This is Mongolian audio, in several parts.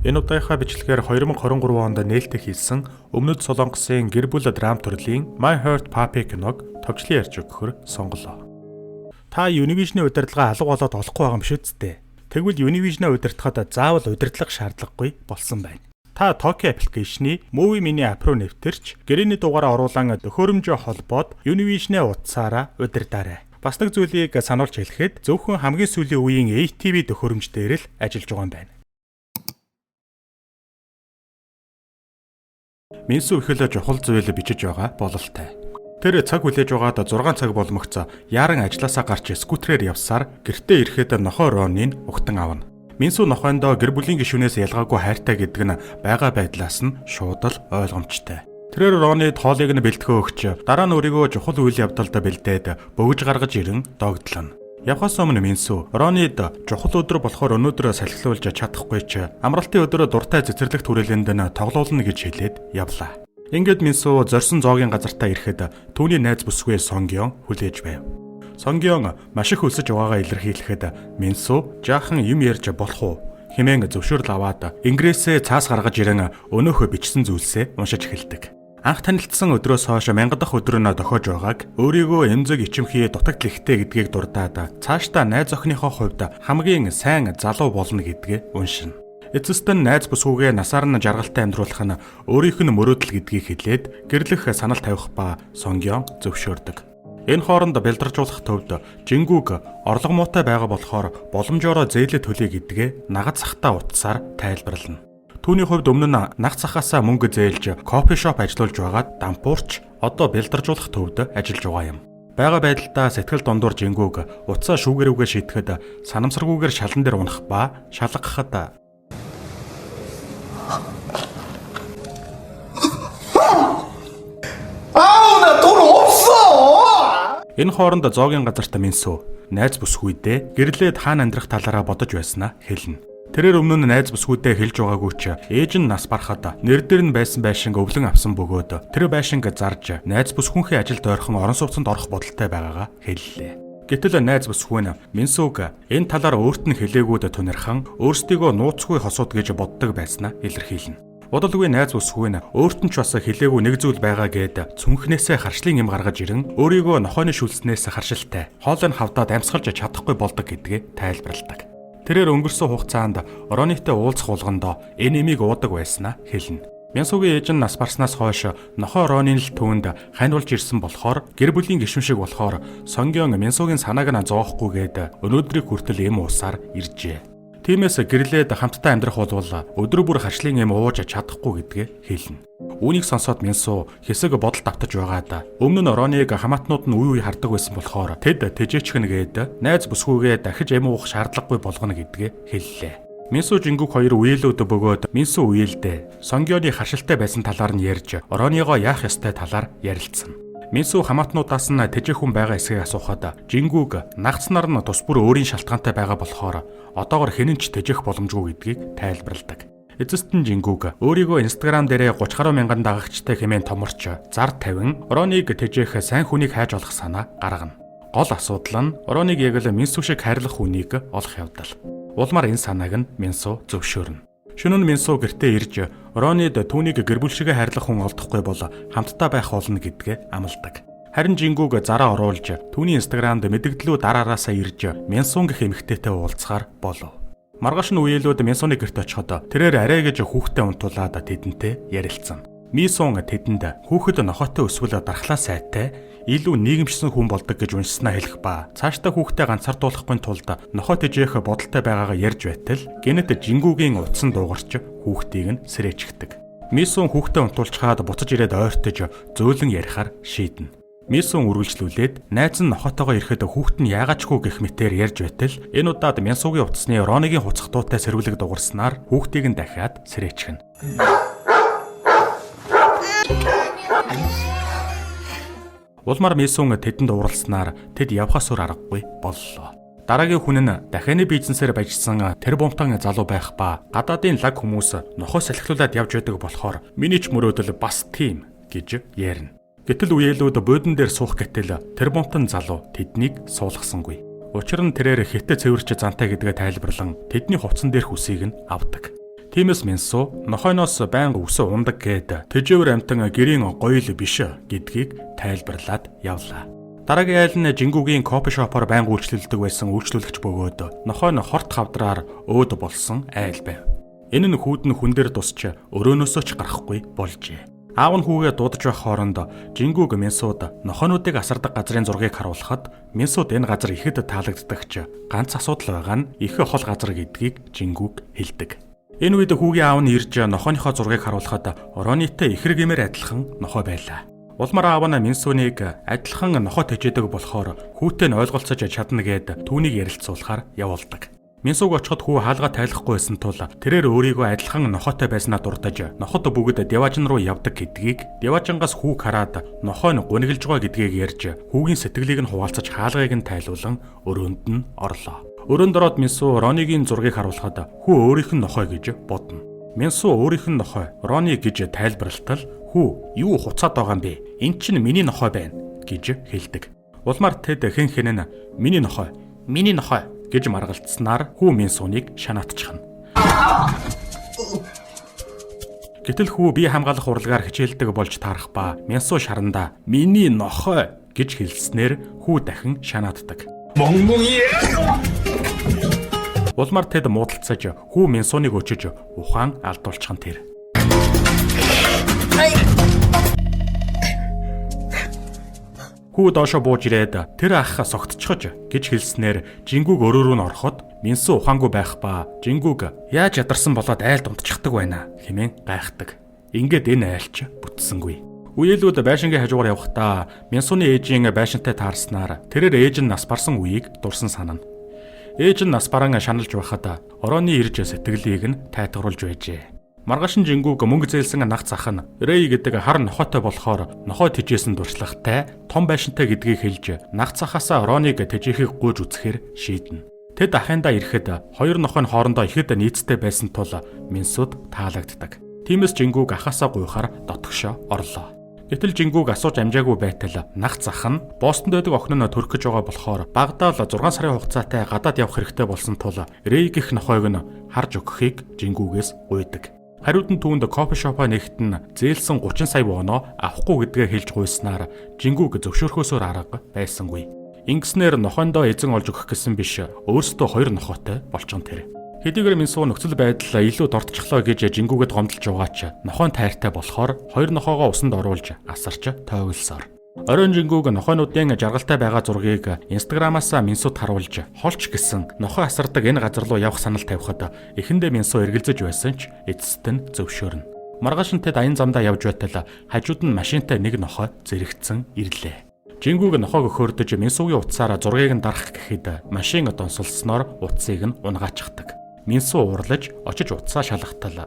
Энэ удаагийнхаа бичлэгээр 2023 онд нээлттэй хийсэн Өмнөд Солонгосын гэр бүл драм төрлийн My Heart Puppy киног товчлон ярьж өгөхөөр сонголоо. Та Univision-ийн удирдлага алга болоод олохгүй байгаа юм шүү дээ. Тэгвэл Univision-аа удирдахад заавал удирдлага шаардлагагүй болсон байна. Та Tokyo аппликейшны Movie Mini app руу нэвтэрч гэрээний дугаараа оруулан төхөөрөмжөө холбоод Univision-ийн утсаараа удирдаарай. Бас нэг зүйлийг сануулж хэлэхэд зөвхөн хамгийн сүүлийн үеийн ATV төхөөрөмж дээр л ажиллаж байгаа юм байна. Минсу их л чухал зүйл бичиж байгаа бололтой. Тэр цаг хүлээж байгаад 6 цаг болмогц яаран ажилласаа гарч скутерээр явсаар гэртээ ирэхэд нохоо Роныг угтан авна. Минсу нохойндоо гэр бүлийн гишүүнээс ялгаагүй хайртай гэдэг нь байгаа байдлаас нь шууд л ойлгомжтой. Тэр Ронид хоолыг нь бэлтгэн өгч дараа нь өөрийгөө чухал үйл явдалд бэлдээд бөгж гаргаж ирэн догдлоно. Явхаас өмнө Минсу Ронид чухал өдөр болохоор өнөөдөр салхилуулж чадахгүй ч амралтын өдөр дуртай цэцэрлэгт хүрээлэнд нь тоглоулна гэж хэлээд явлаа. Ингээд Минсу зорьсон зоогийн газартаа ирэхэд түүний найз бүсгүй Сонгён хүлээж байв. Сонгён маш их өлсөж байгаагаа илэрхийлэхэд Минсу жаахан юм ярьж болох уу хэмээн зөвшөөрөл аваад ингрээсээ цаас гаргаж ирэн өнөөхөө бичсэн зүйлсээ уншиж эхэлдэг. Анх танилцсан өдрөөс хойш мянга дахь өдөр нь дохиож байгааг өөрийгөө эмзэг ичимхий дутагд лихтэй гэдгийг дурдаад цаашдаа найз охиныхоо хувьд хамгийн сайн залуу болно гэдгээ уншина. Эцэст нь найз бүсгүйгээ насаар нь жаргалтай амьдруулах нь өөрийнх нь мөрөөдөл гэдгийг хэлээд гэрлэх санал тавих ба Сонгён зөвшөөрдөг. Энэ хооронд бэлдэржуулах төвд Жингүүг орлого муутай байгаа болохоор боломжоор зээлээ төлөе гэдгээ нагад сахтаа утсаар тайлбарлана. Түүний хувьд өмнө нь нах цахаасаа мөнгө зээлж кофе шоп ажиллуулж байгаад дампуурч одоо бэлдэржуулах төвд ажиллаж байгаа юм. Бага байдалтай сэтгэл дундуур Жингүүг утсаа шүүгэрүүгээ шийтгэхэд санамсаргүйгээр шалан дээр унах ба шалгахад энэ хооронд зоогийн газарт Минсу найз бүсгүйдээ гэрлээд хаана амьдрах талаараа бодож байснаа хэлнэ. Тэрээр өмнө нь найз бүсгүйдээ хэлж байгаагүй ч ээж нь нас барахад нэр дээр нь байсан байшинг өвлөн авсан бөгөөд тэр байшинг зарж найз бүсгүйнхээ ажилд ойрхон орон сууцанд орох бодолтой байгаагаа хэллээ. Гэтэл найз бүсгүй нь Минсуг энэ талаар өөрт нь хэлээгүүд тунирхан өөрсдийгөө нууцгүй хосууд гэж боддог байснаа илэрхийлнэ. Бодолгүй найз бүсгүй нь өөрт нь ч бас хэлээгүй нэг зүйл байгаа гэд цүнхнээсээ харшлын юм гаргаж ирэн өөрийгөө нохойны шүлснээс харшилтай хоолойн хавдаад амьсгалж чадахгүй болдог гэдгээ тайлбарладаг. Тэрээр өнгөрсөн хугацаанд Рониттэй уулзах болгондоо энэ эмийг уудаг байснаа хэлнэ. Минсугийн ээж нь нас барснаас хойш нохой Ронин л түүнд ханьулж ирсэн болохоор гэр бүлийн гишүүн шиг болохоор Сонгён Минсугийн санааг нь зоохгүйгээд өнөөдрийг хүртэл эм уусаар иржээ. Тиймээс гэрлээд хамтдаа амьдрах бол өдөр бүр харшлын эм ууж чадахгүй гэдгээ хэлнэ. Үүнийг сонсоод Минсу хэсэг бодолд автаж байгаад өмнө нь Роныг хамаатнууд нь үе үе хардаг байсан болохоор тэд тэжээчгэн гээд найз бүсгүйгээ дахиж эм уух шаардлагагүй болгоно гэдгээ хэллээ. Минсу Жингүүг хоёр үеэлүүд бөгөөд Минсу үеэлдээ Сонгёны харшилтай байсан талаар нь ярьж Роныгоо яах ёстой талаар ярилцсан. Минсу хамаатнуудаас нь тэжээх хүн байгаа эсэхийг асуухад Жингүүг нагцнаар нь тус бүр өөрийн шалтгаантай байгаа болохоор одоогор хэнэн ч тэжээх боломжгүй гэдгийг тайлбарладаг. Эцэст нь Жингүүг өөрийгөө Instagram дээрээ 30 гаруй мянган дагагчтай хэмээн томорч зар тавин Роныг тэжээх сайн хүнийг хайж олох санаа гаргана. Гол асуудал нь Роныг яг л Минсу шиг хайрлах хүнийг олох явдал. Улмаар энэ санааг нь Минсу зөвшөөрнө. Шөнө нь Минсу гэртээ ирж Ронид түүнийг гэр бүл шигээ хайрлах хүн олдохгүй бол хамтдаа байх болно гэдгээ амладаг. Харин Жингүүг зараа оруулж түүний Instagram-д мэдээлэлүүд дараараасаа ирж Минсун гэх эмэгтэйтэй уулзахаар болов. Маргааш нь үеэлүүд Минсуны гэрт очиход тэрээр арай гэж хүүхдээ унтуулаад тэдэнтэй ярилцсан. Минсун тэдэнд хүүхэд нохойтой өсвөл дархлаа сайтай илүү нийгэмшсэн хүн болдог гэж уншсанаа хэлэх ба цаашдаа хүүхдээ ганцаардуулахгүй тулд нохой тэжээх бодолтой байгаагаа ярьж байтал гэнэт Жингүүгийн утсан дуугарч хүүхдийг нь сэрээчгдэг. Минсун хүүхдээ унтуулчихад буцаж ирээд ойртож зөөлөн ярихаар шийднэ. Минсун үргэлжлүүлээд найз нь нохойтойгоо ирэхэд хүүхэд нь яагаачгүй гэх мэтээр ярьж байтал энэ удаад Минсугийн утасны Роныгийн хуцах дуутай сэрвэлэг дугарснаар хүүхдийг нь дахиад сэрээчгэнэ. Улмаар Минсун тэдэнд уралснаар тэд явхаас өөр аргагүй боллоо. Дараагийн хүн нь дахианы бизнесээр баяжсан тэр бомтон залуу байх ба гадаадын лаг хүмүүс нохой салхилуулаад явж байдаг болохоор миний ч мөрөөдөл бас тийм гэж ярина. Гэтэл үеэлүүд буудан дээр суух гэтэл тэр бомтон залуу тэднийг суулгасангүй. Учир нь тэрээр хитэ цэвэрч зантай гэдгээ тайлбарлан тэдний хувцсан дээрх үсийг нь авдаг. Тиймээс Минсу нохойноос байнга үсэ ундаг гээд тэжээвэр амтан гэрийн гоёл биш гэдгийг тайлбарлаад явлаа. Дараагийн айл нь Жингүүгийн кофе шопоор байнга үйлчлүүлдэг байсан үйлчлүүлэгч бөгөөд нохой нь хорт хавдраар өөд болсон айл байв. Энэ нь хүүд нь хүн дээр тусч өрөөнөөсөө ч гарахгүй болжээ. Аав нь хүүгээ дуудаж байх хооронд Жингүүг Минсууд нохойнуудыг асардаг газрын зургийг харуулхад Минсууд энэ газар ихэд таалагддагч ганц асуудал байгаа нь их хол газар гэдгийг Жингүүг хэлдэг. Энэ үед хүүгийн аав нь ирж нохойныхоо зургийг харуулхад Ронитой ихэр гэмээр адилхан нохой байлаа. Улмаар аав нь Минсууныг адилхан нохой тэжээдэг болохоор хүүтэй нь ойлголцож чадна гэд түүнийг ярилцуулахаар явуулдаг. Минсуг очиход хүү хаалга тайлахгүй байсан тул тэрээр өөрийгөө адилхан нохойтой байснаа дурдаж нохот бүгд Деважин руу явдаг гэдгийг Деважингаас хүүг хараад нохой нь гуниглж байгаа гэдгийг ярьж хүүгийн сэтгэлийг нь хуваалцаж хаалгыг нь тайлуулан өрөөнд нь орлоо. Өрөөнд ороод Минсу Ронигийн зургийг харуулхад хүү өөрийнх нь нохой гэж бодно. Минсу өөрийнх нь нохой Рони гэж тайлбарлалтал хүү юу хуцаад байгаа юм бэ? Энд чинь миний нохой байна гэж хэлдэг. Улмаар тэд хэн хэнэн миний нохой гэж маргалцснаар хүү Минсуныг шанаатчихна. Гэтэл хүү бие хамгаалах урлагаар хичээлдэг болж таарах ба Минсу шарандаа миний нохой гэж хэлснээр хүү дахин шанаатдаг. Улмаар тэд муудалцаж хүү Минсуныг өчөж ухаан алдуулчихан тэр. Хүү доошо бууж ирээд тэр ах согтчихож гэж хэлснээр Жингүүг өрөө рүү н ороход Минсу ухаангүй байх ба Жингүүг яаж ядарсан болоод айлд унтчихдаг байна хэмээн гайхдаг. Ингээд энэ айлч бүтсэнгүй. Үеэлүүд байшингийн хажуугаар явхдаа Минсуны ээжийн байшинтай таарснаар тэрээр ээж нь нас барсан үеийг дурсан санана. Ээж нь нас баран шаналж байхад Ороны ирж сэтгэлийг нь тайтгаруулж байжээ. Маргааш Жингүүг мөнгө зээлсэн нах зах нь Рэй гэдэг хар нохойтой болохоор нохой тэжээсэн дуршлагатай том байшинтай гэдгийг хэлж нах захаасаа Роныг тэжээхийг гуйж үзэхээр шийднэ. Тэд ахындаа ирэхэд хоёр нохой нь хоорондоо ихэд нийцтэй байсан тул Минсуд таалагддаг. Тиймээс Жингүүг ахаасаа гуйхаар дотгошоо орлоо. Гэтэл Жингүүг асууж амжаагүй байтал нах зах нь Бостонд байдаг охин нь төрөх гэж байгаа болохоор багадаа л 6 сарын хугацаатай гадаад явах хэрэгтэй болсон тул Рэй гэх нохойг нь харж өгөхийг Жингүүгээс гуйдаг. Хариуд нь түүнд кофе шопоо нэгт нь зээлсэн 30 сая воноо авахгүй гэдгээ хэлж гуйснаар Жингүүг зөвшөөрөхөөсөөр арга байсангүй. Ингэснээр нохойндоо эзэн олж өгөх гэсэн биш өөрсдөө хоёр нохойтой болчихсон тэр. Хэдийгээр Минсу нөхцөл байдал илүү дортчихлоо гэж Жингүүгэд гомдолж байгаач нохойн тайртай болохоор хоёр нохоогоо усанд оруулж асарч тойголсоор. Оройн Жингүүг нохойнуудын жаргалтай байгаа зургийг Инстаграмаас Минсуд харуулж холч гэсэн нохой асардаг энэ газар руу явах санал тавихад эхэндээ Минсу эргэлзэж байсан ч эцэст нь зөвшөөрнө. Маргааш нь тэд аян замдаа явж байтал хажууд нь машинтай нэг нохой зэрэгцэн ирлээ. Жингүүг нохойг өхөөрдөж Минсугийн утсаар зургийг нь дарах гэхэд машин донсолсноор утсыг нь унгаачихдаг. Минсу уурлаж очиж утсаа шалгатал.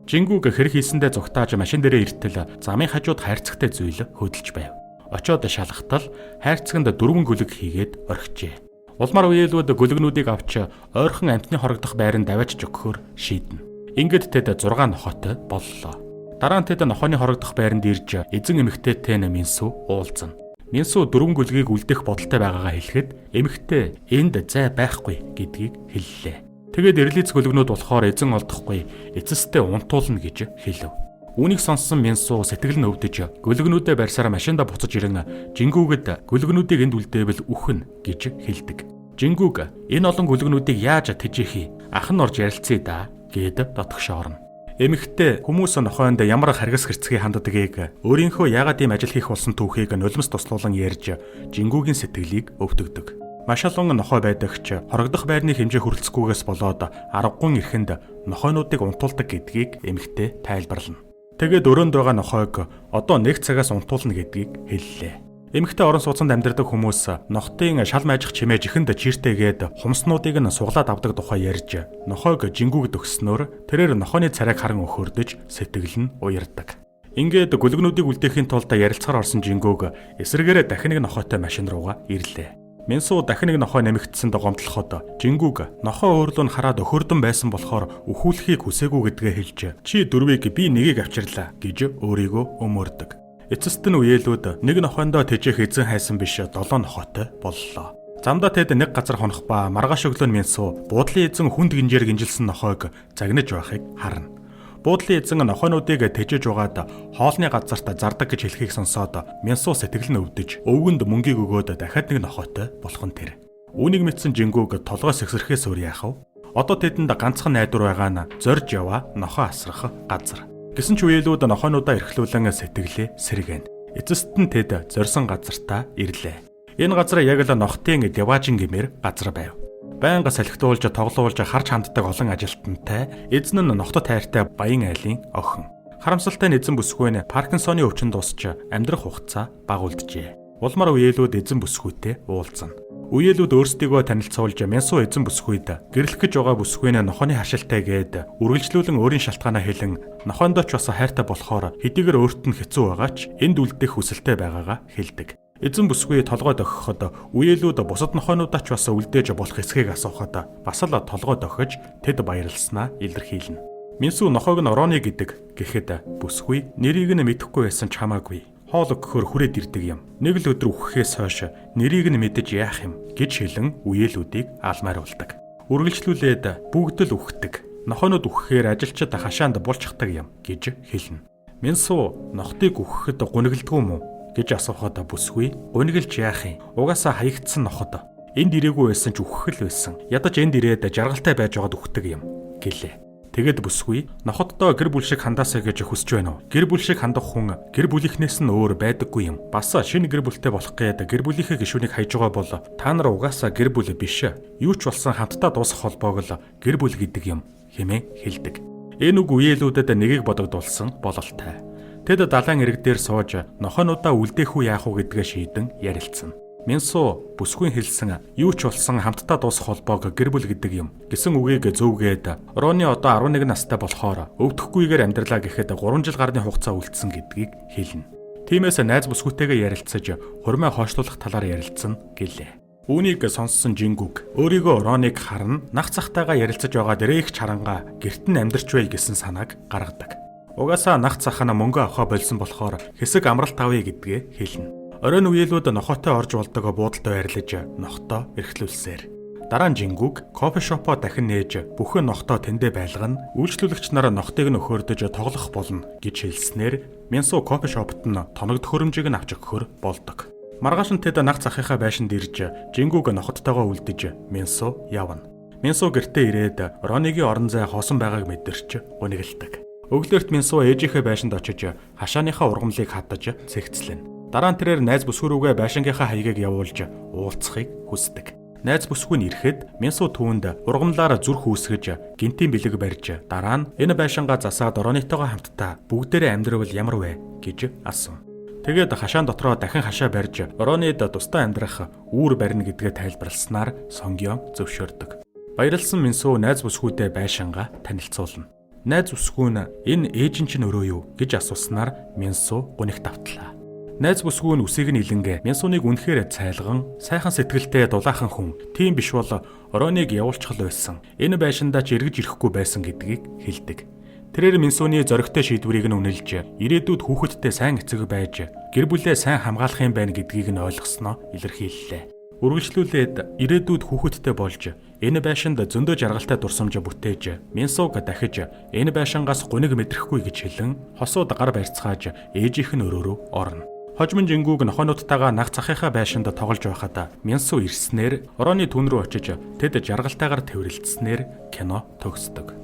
Жингүүг хэрэг хийсэндээ зугтааж машин дээрээ иртэл замын хажууд хайрцагтай зүйл хөдөлж байв. Очоод шалгахтал хайрцагт 4 гөлөг хийгээд орхижээ. Улмаар үеэлүүд гөлөгнүүдийг авч ойрхон амтны хорогдох байранд даваачж өгөхөөр шийднэ. Ингээд тэд 6 нохойтой боллоо. Дараа нь тэд нохойны хорогдох байранд ирж эзэн эмэгтэйтэй Минсу уулзна. Минсу 4 гөлгийг үлдээх бодолтой байгаагаа хэлэхэд эмэгтэй энд зай байхгүй гэдгийг хэллээ. Тэгээд эрлиц гөлөгнүүд болохоор эзэн олдохгүй эцэстээ унтуулна гэж хэлв. Үүнийг сонссон Минсу сэтгэл нь өвдөж гөлөгнүүдээ барьсаар машинда буцаж ирэн Жингүүгэд гөлөгнүүдийг энд үлдээвэл үхнэ гэж хэлдэг. Жингүүг энэ олон гөлөгнүүдийг яаж тэжээхий? Ах нь орж ярилцъя да гэд дотгошоорно. Эмэгтэй хүмүүс нохойнд ямар харгас хэрцгий ханддгийг өөрийнхөө яагаад ийм ажил хийх болсон түүхийг нулимс туслуулан ярьж Жингүүгийн сэтгэлийг өвдөгдөг. Маш олон нохой байдагч хорогдох байрны хэмжээ хүрэлцэхгүйгээс болоод аргагүй эрхэнд нохойнуудыг унтуулдаг гэдгийг эмэгтэй тайлбарлана. Тэгээд өрөөнд байгаа нохойг одоо 1 цагаас унтуулна гэдгийг хэллээ. Эмэгтэй орон сууцанд амьдардаг хүмүүс нохтын шал майжих чимээж ихэнд чиртэйгээд хумснуудыг нь суглаад авдаг тухай ярьж нохойг Жингүүгд өгснөөр тэрээр нохойны царайг харан өхөрдөж сэтгэл нь уярдаг. Ингээд гөлөгнүүдийг үлдээхийн тулд ярилцахаар орсон Жингүүг эсрэгээрээ дахин нэг нохойтой машин руугаа ирлээ. Минсу дахин нэг нохой нэмэгдсэнд гомдлоход Жингүүг нохой өөрлөө нь хараад өхөрдөн байсан болохоор өхүүлэхийг хүсээгүй гэдгээ хэлж чи дөрвийг би нэгийг авчирлаа гэж өөрийгөө өмөрдөг. Эцэст нь үеэлүүд нэг нохойндоо тэжээх эзэн хайсан биш 7 нохойтой боллоо. Замдаа тэд нэг газар хонох ба маргааш өглөө нь Минсу буудлын эзэн хүнд гинжээр гинжилсэн нохойг загнаж байхыг харна. Буудлын эзэн нохойнуудыг тэжээж угаад хоолны газарт зардаг гэж хэлхийг сонсоод Минсу сэтгэл нь өвдөж өвгөнд мөнгийг өгөөд дахиад нэг нохойтой болох нь тэр. Үүнийг мэдсэн Жингүүг толгойс эксэрхээс өөр яах вэ? Одоо тэдэнд ганцхан найдвар байгаа нь зорж яваа нохой асрах газар. Гэсэн ч үеэлүүд нохойнуудаа эрхлүүлэн сэтгэлээ сэргэн. Эцэст нь тэд зорьсон газартаа ирлээ. Энэ газар яг л нохтын Деважин гэмээр газар байв. Байнга салхитуулж тоглуулж харж ханддаг олон ажилтнтай эзэн нь нохтод тайртай баян айлын охин. Харамсалтай нь эзэн бүсгүйн Паркинсоны өвчин дуусч амьдрах хугацаа багуулджээ. Улмаар үеэлүүд эзэн бүсгүйтэй уулзна. Үеэлүүд өөрсдийгөө танилцуулж Минсу эзэн бүсгүйд гэрлэх гэж байгаа бүсгүйн нохооны харшилтай гээд үргэлжлүүлэн өөрийн шалтгаанаа хэлэн нохоондоо ч бас хайртай болохоор хэдийгээр өөрт нь хэцүү байгаа ч энд үлдэх хүсэлтэй байгаагаа хэлдэг. Эзэн бүсгүй толгой дохиход үеэлүүд бусад нохойнуудаа ч бас үлдээж болох эсхийг асуухад бас л толгой дохиж тэд баярлснаа илэрхийлнэ. Минсу нохойг нь Ороны гэдэг гэхэд бүсгүй нэрийг нь мэдэхгүй байсан ч хамаагүй. Хоол өгөхөөр хүрээд ирдэг юм. Нэг л өдөр үхэхээс хойш нэрийг нь мэдэж яах юм гэж хэлэн үеэлүүдийг алмааруулдаг. Үргэлжлүүлээд бүгд л үхдэг. Нохойнууд үхэхээр ажилчид хашаанд булчдаг юм гэж хэлнэ. Минсу нохтыг үхэхэд гуниглдгүй юм уу гэж асуухад бүсгүй гуниглж яах юм? Угаасаа хаягдсан ноход. Энд ирээгүй байсан ч үхэх л байсан. Ядаж энд ирээд жаргалтай байж байгаад үхдэг юм гэлээ. Тэгэд бүсгүй ноходдоо гэр бүл шиг хандаасаа гэж хүсэж байна уу? Гэр бүл шиг хандах хүн гэр бүлийнхнээс нь өөр байдаггүй юм. Бас шинэ гэр бүлтэй болох гээд гэр бүлийнхээ гишүүнийг хайж байгаа бол та нар угаасаа гэр бүл биш. Юу ч болсон хамтдаа дуусах холбоог л гэр бүл гэдэг юм хэмээн хэлдэг. Энэ үг үеэлүүдэд нэгийг бодогдуулсан бололтой. Тэд далайн ирэг дээр сууж нохойнуудаа үлдээх үү яах уу гэдгээ шийдэн ярилцсан. Минсу бүсгүй хэлсэн юу ч болсон хамтдаа дуусах холбоог гэр бүл гэдэг юм гэсэн үгийг зөвгээд Ороны одоо 11 настай болохоор өвдөхгүйгээр амьдралаа гэхэд 3 жил гарны хугацаа үлдсэн гэдгийг хэлнэ. Тиймээс найз бүсгүйтэйгээ ярилцаж хурмаа хойшлуулах талаар ярилцсан гэлээ. Үүнийг сонссон Жингүүг өөрийгөө Ороныг харна, нах цахтайгаа ярилцаж байгаа дэрэх чарангаа гэрт нь амьдарч бай гэсэн санааг гаргадаг. Угаасаа нах цахана мөнгө авахаа болсон болохоор хэсэг амралт авъя гэдгээ хэлнэ. Оройн үеэлүүд нохойтой орж болдог буудалтай байрлаж нохтой эрхлүүлсээр. Дараа нь Жингүүг кофе шопоо дахин нээж бүхэн нохтой тэндэ байлгана. Үйлчлүүлэгч нараа нохтыг нөхөрдөж тоглох болно гэж хэлснээр Минсу кофе шопт нь тоног төхөөрөмжийг нь авч өгөхөр болдог. Маргааш нь тэд нах цахихаа байшинд ирж Жингүүг ноходтойгоо үлдэж Минсу явна. Минсу гэртээ ирээд Ороныгийн орон зай хоосон байгааг мэдэрч гуниглдаг. Өглөөрт Минсу ээжийнхээ байшинд очиж хашааныхаа ургамлыг хадаж цэгцлэнэ. Дараа нь тэрээр найз бүсгүүрүүгээ байшингийнхаа хаягийг явуулж уулзахыг хүсдэг. Найз бүсгүй нь ирэхэд Минсу түүнд ургамлаар зүрх үүсгэж гинтийн бэлэг барьж дараа нь энэ байшингаа засаад Оронытойгоо хамтдаа бүгдээрээ амьдрал ямар вэ гэж асуув. Тэгээд хашаан дотроо дахин хашаа барьж Оронид тусдаа амьдрах үүр барина гэдгээ тайлбарласнаар сонгион зөвшөөрдөг. Баярлсан Минсу найз бүсгүйтэй байшингаа танилцуулна. Найз бүсгүй нь энэ ээж нь ч нөрөө юу гэж асууснаар Минсу гуниг давтлаа. Найз бүсгүй нь үсийг нь илэнгэ Минсуныг үнэхээр цайлган, сайхан сэтгэлтэй дулаахан хүн. Тийм биш бол Ороныг явуулчихл байсан. Энэ байшиндаа ч эргэж ирэхгүй байсан гэдгийг хэлдэг. Тэрээр Минсуны зоригтой шийдвэрийг нь үнэлж, ирээдүйд хүүхэдтэй сайн эцэг байж, гэр бүлээ сайн хамгаалах юм байна гэдгийг нь ойлгосноо илэрхийллээ. Үргэлжлүүлээд ирээдүйд хүүхэдтэй болж, энэ байшинд зөндөө жаргалтай дурсамж бүтээж, Минсуг дахиж энэ байшингаас гуниг мэдрэхгүй гэж хэлэн, хосууд гар барьцгааж ээжийнх нь өрөөрөө орно. Хожим Жингүүг нохойнуудтайгаа нах цахихаа байшинд тоглож байхад Минсу ирснээр Ороны түн рүү очиж тэд жаргалтайгаар тэврэлцснээр кино төгсдөг.